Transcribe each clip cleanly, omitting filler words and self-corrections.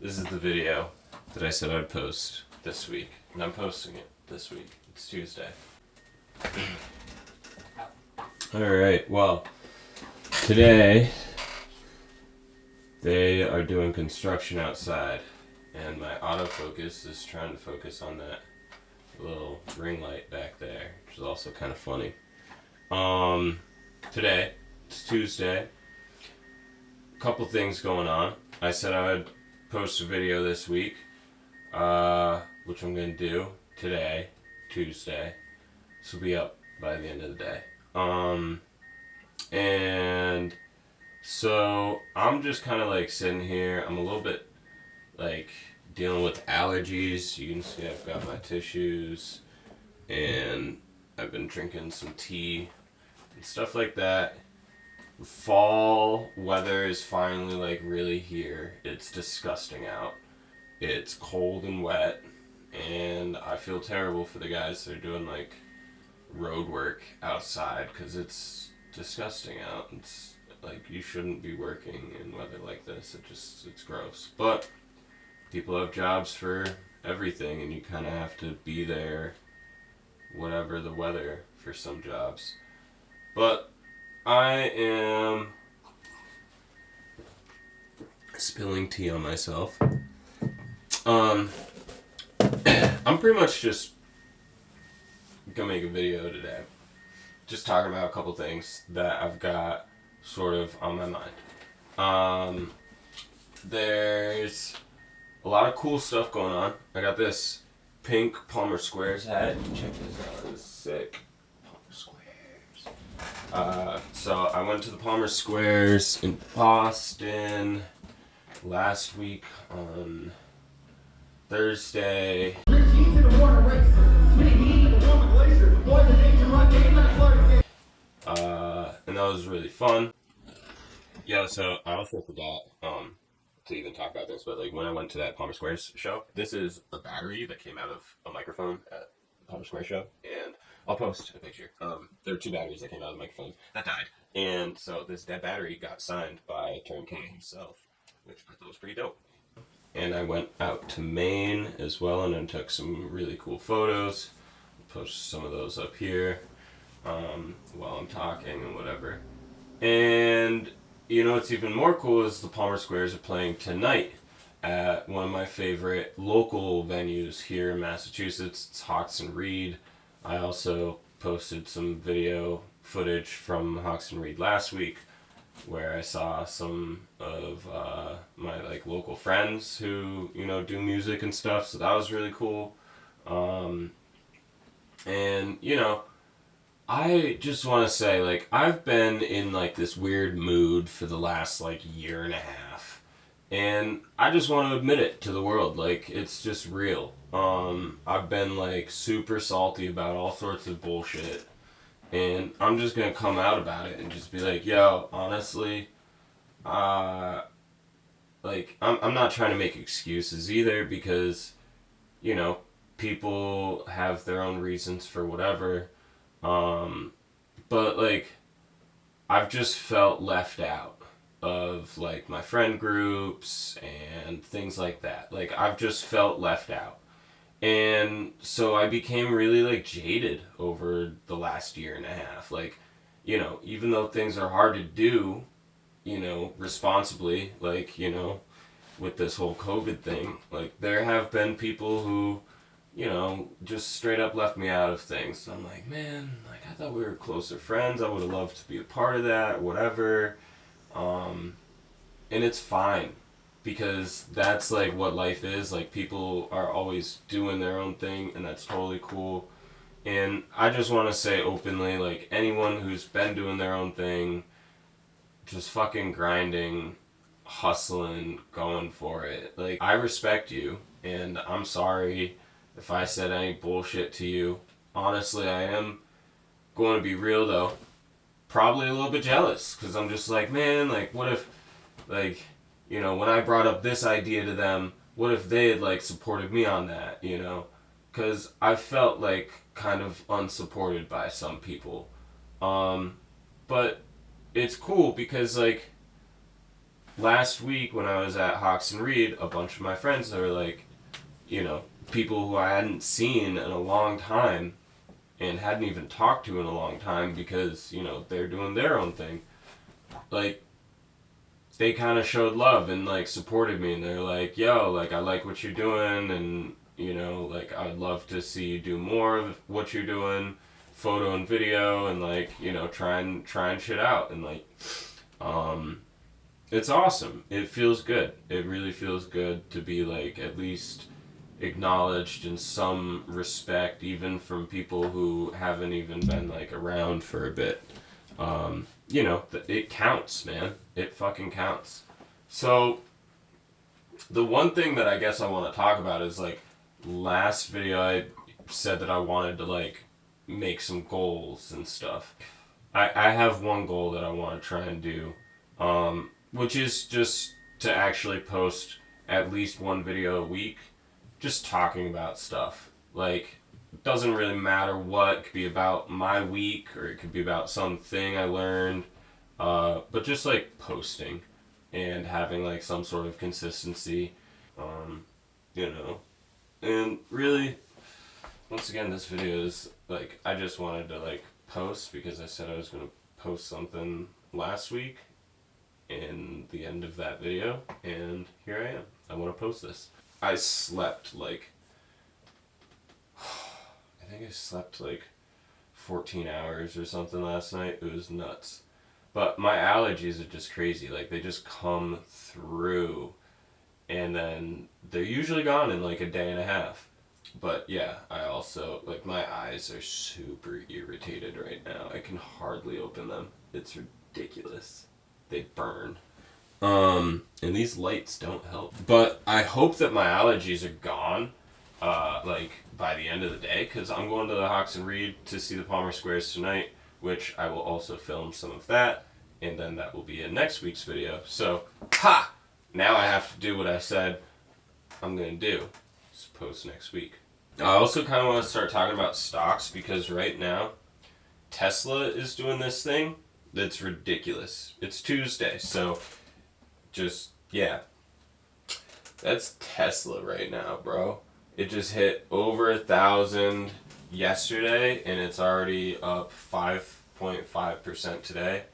This is the video that I said I'd post this week, and I'm posting it this week. It's Tuesday. Alright, well, today they are doing construction outside, and my autofocus is trying to focus on that little ring light back there, which is also kind of funny. Today, it's Tuesday, a couple things going on. I said I would post a video this week, which I'm going to do today, Tuesday. This will be up by the end of the day. And so I'm just kind of like sitting here. I'm a little bit like dealing with allergies. You can see I've got my tissues, and I've been drinking some tea and stuff like that. Fall weather is finally like really here. It's disgusting out. It's cold and wet, and I feel terrible for the guys that are doing like road work outside because it's disgusting out. It's like you shouldn't be working in weather like this. It's gross. But people have jobs for everything, and you kind of have to be there whatever the weather for some jobs. But I am spilling tea on myself. I'm pretty much just gonna make a video today, just talking about a couple things that I've got sort of on my mind. There's a lot of cool stuff going on. I got this pink Palmer Squares hat. Check this out, it's sick. So I went to the Palmer Squares in Boston last week on Thursday. And that was really fun. Yeah, so I also forgot to even talk about this, but like when I went to that Palmer Squares show, this is a battery that came out of a microphone at the Palmer Squares show, and I'll post a picture. There were two batteries that came out of the microphone that died. And so this dead battery got signed by Turnkey himself, which I thought was pretty dope. And I went out to Maine as well, and then took some really cool photos. I'll post some of those up here while I'm talking and whatever. And you know what's even more cool is the Palmer Squares are playing tonight at one of my favorite local venues here in Massachusetts. It's Hawks and Reed. I also posted some video footage from Hawks and Reed last week, where I saw some of my like local friends who do music and stuff. So that was really cool. And I just want to say, like, I've been in like this weird mood for the last like year and a half, and I just want to admit it to the world. Like, it's just real. I've been like super salty about all sorts of bullshit, and I'm just gonna come out about it and just be like, yo, honestly, like, I'm not trying to make excuses either, because people have their own reasons for whatever, but like, I've just felt left out of like my friend groups and things like that. Like, I've just felt left out. And so I became really like jaded over the last year and a half. Like, even though things are hard to do, responsibly, like, with this whole COVID thing, like, there have been people who, just straight up left me out of things. So I'm like, man, like, I thought we were closer friends. I would have loved to be a part of that, whatever. And it's fine, because that's like what life is. Like, people are always doing their own thing, and that's totally cool. And I just want to say openly, like, anyone who's been doing their own thing, just fucking grinding, hustling, going for it, like, I respect you, and I'm sorry if I said any bullshit to you. Honestly, I am going to be real though, probably a little bit jealous, because I'm just like, man, like, what if, like, when I brought up this idea to them, what if they had like supported me on that, because I felt like kind of unsupported by some people. But it's cool because, like, last week when I was at Hawks and Reed, a bunch of my friends, they were like, you know, people who I hadn't seen in a long time and hadn't even talked to in a long time because, you know, they're doing their own thing. Like, they kind of showed love and, like, supported me. And they're like, yo, like, I like what you're doing. And, you know, like, I'd love to see you do more of what you're doing, photo and video, and, like, you know, trying shit out. And, like, it's awesome. It feels good. It really feels good to be, like, at least acknowledged in some respect, even from people who haven't even been, like, around for a bit. You know, it counts, man. It fucking counts. So, the one thing that I guess I want to talk about is, like, last video I said that I wanted to, like, make some goals and stuff. I have one goal that I want to try and do, which is just to actually post at least one video a week, just talking about stuff. Like, it doesn't really matter what. It could be about my week, or it could be about something I learned, but just, like, posting and having, like, some sort of consistency, you know. And really, once again, this video is, like, I just wanted to, like, post because I said I was going to post something last week in the end of that video, and here I am. I want to post this. I slept, like, I think I slept, like, 14 hours or something last night. It was nuts. But my allergies are just crazy. Like, they just come through, and then they're usually gone in, like, a day and a half. But yeah, I also, like, my eyes are super irritated right now. I can hardly open them. It's ridiculous. They burn. And these lights don't help. But I hope that my allergies are gone, like, by the end of the day, because I'm going to the Hawks and Reed to see the Palmer Squares tonight, which I will also film some of that, and then that will be in next week's video. So, ha! Now I have to do what I said I'm going to do. Just post next week. I also kind of want to start talking about stocks, because right now, Tesla is doing this thing that's ridiculous. It's Tuesday, so just, yeah. That's Tesla right now, bro. It just hit over 1,000 yesterday, and it's already up 5.5% today.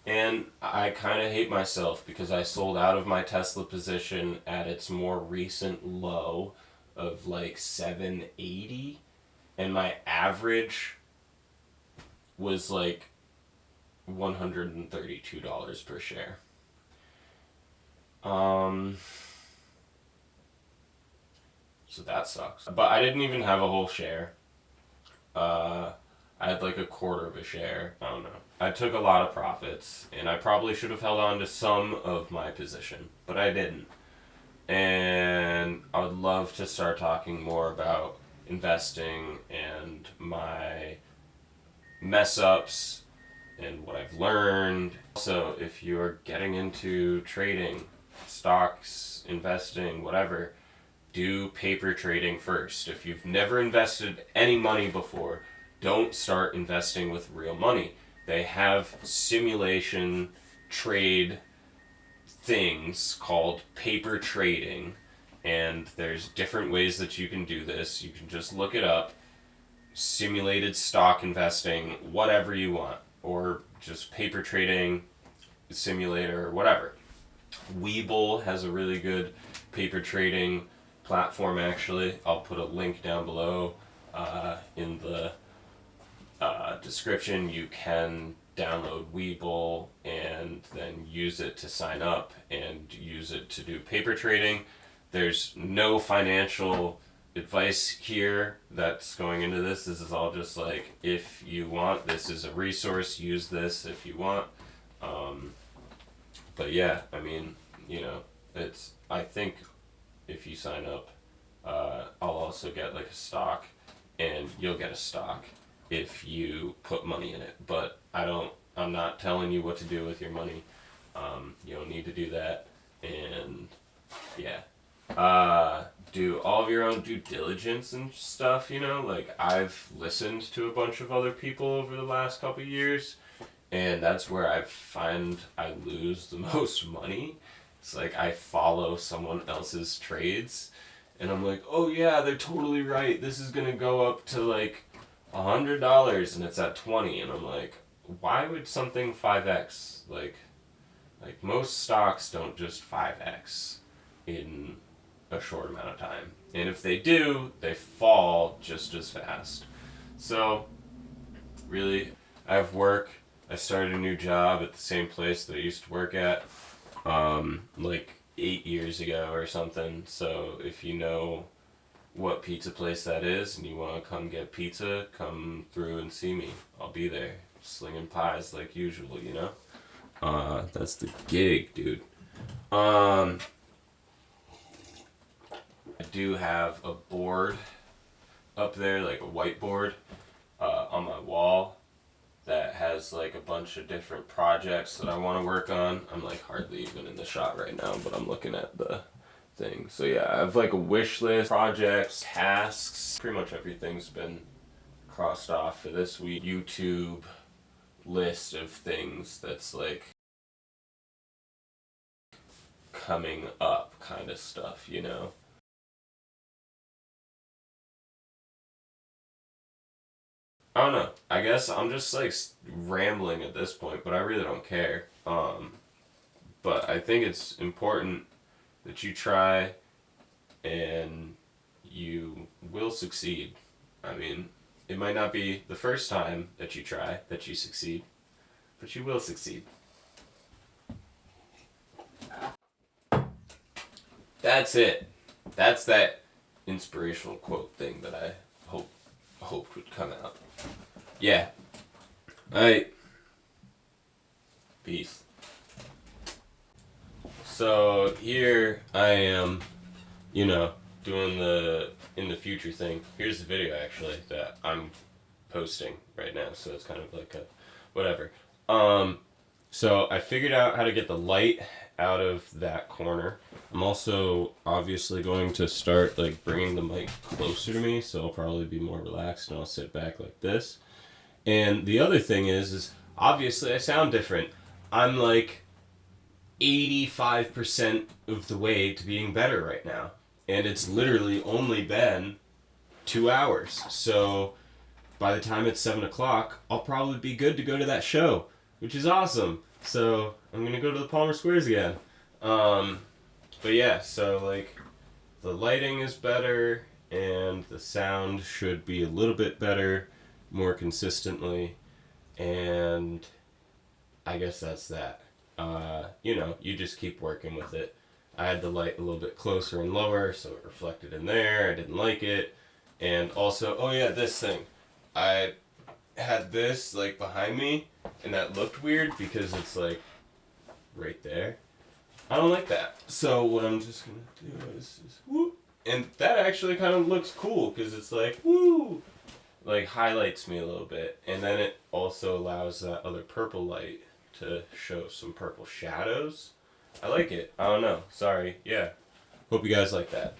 And I kind of hate myself because I sold out of my Tesla position at its more recent low of like 780, and my average was like $132 per share. So that sucks. But I didn't even have a whole share. I had like a quarter of a share. I don't know. I took a lot of profits, and I probably should have held on to some of my position, but I didn't. And I would love to start talking more about investing and my mess ups and what I've learned. Also, if you're getting into trading, stocks, investing, whatever, do paper trading first. If you've never invested any money before, don't start investing with real money. They have simulation trade things called paper trading, and there's different ways that you can do this. You can just look it up, simulated stock investing, whatever you want, or just paper trading simulator, whatever. Webull has a really good paper trading platform, actually. I'll put a link down below in the description. You can download Webull and then use it to sign up and use it to do paper trading. There's no financial advice here that's going into this. This is all just like, if you want, this is a resource, use this if you want. But yeah, I mean, you know, I think if you sign up, I'll also get like a stock, and you'll get a stock if you put money in it. But I'm not telling you what to do with your money. You don't need to do that. And yeah. Do all of your own due diligence and stuff, you know? Like, I've listened to a bunch of other people over the last couple of years, and that's where I find I lose the most money. It's like I follow someone else's trades, and I'm like, oh yeah, they're totally right. This is gonna go up to like $100, and it's at 20, and I'm like, why would something 5x? Like most stocks don't just 5x in a short amount of time, and if they do, they fall just as fast. So really, I have work. I started a new job at the same place that I used to work at, like 8 years ago or something. So if you know what pizza place that is and you want to come get pizza, come through and see me. I'll be there, slinging pies like usual, you know? That's the gig, dude. I do have a board up there, like a whiteboard, on my wall that has like a bunch of different projects that I want to work on. I'm like hardly even in the shot right now, but I'm looking at the thing. So yeah, I have like a wish list, projects, tasks. Pretty much everything's been crossed off for this week. YouTube list of things that's like coming up kind of stuff, you know? I don't know. I guess I'm just like rambling at this point, but I really don't care. But I think it's important that you try and you will succeed. I mean, it might not be the first time that you try that you succeed, but you will succeed. That's it. That's that inspirational quote thing that I hoped would come out. Yeah. Alright. Peace. So here I am, you know, doing the in the future thing. Here's the video actually that I'm posting right now, so it's kind of like a whatever. So I figured out how to get the light out of that corner. I'm also obviously going to start like bringing the mic closer to me, so I'll probably be more relaxed and I'll sit back like this. And the other thing is obviously I sound different. I'm like 85% of the way to being better right now. And it's literally only been 2 hours. So by the time it's 7 o'clock, I'll probably be good to go to that show, which is awesome. So I'm going to go to the Palmer Squares again. But yeah, so like the lighting is better and the sound should be a little bit better more consistently. And I guess that's that. You know, you just keep working with it. I had the light a little bit closer and lower, so it reflected in there. I didn't like it. And also, oh yeah, this thing. I had this like behind me, and that looked weird because it's like right there. I don't like that. So what I'm just gonna do is whoop, and that actually kind of looks cool because it's like woo, like highlights me a little bit, and then it also allows that other purple light to show some purple shadows. I like it. I don't know. Sorry. Yeah. Hope you guys like that.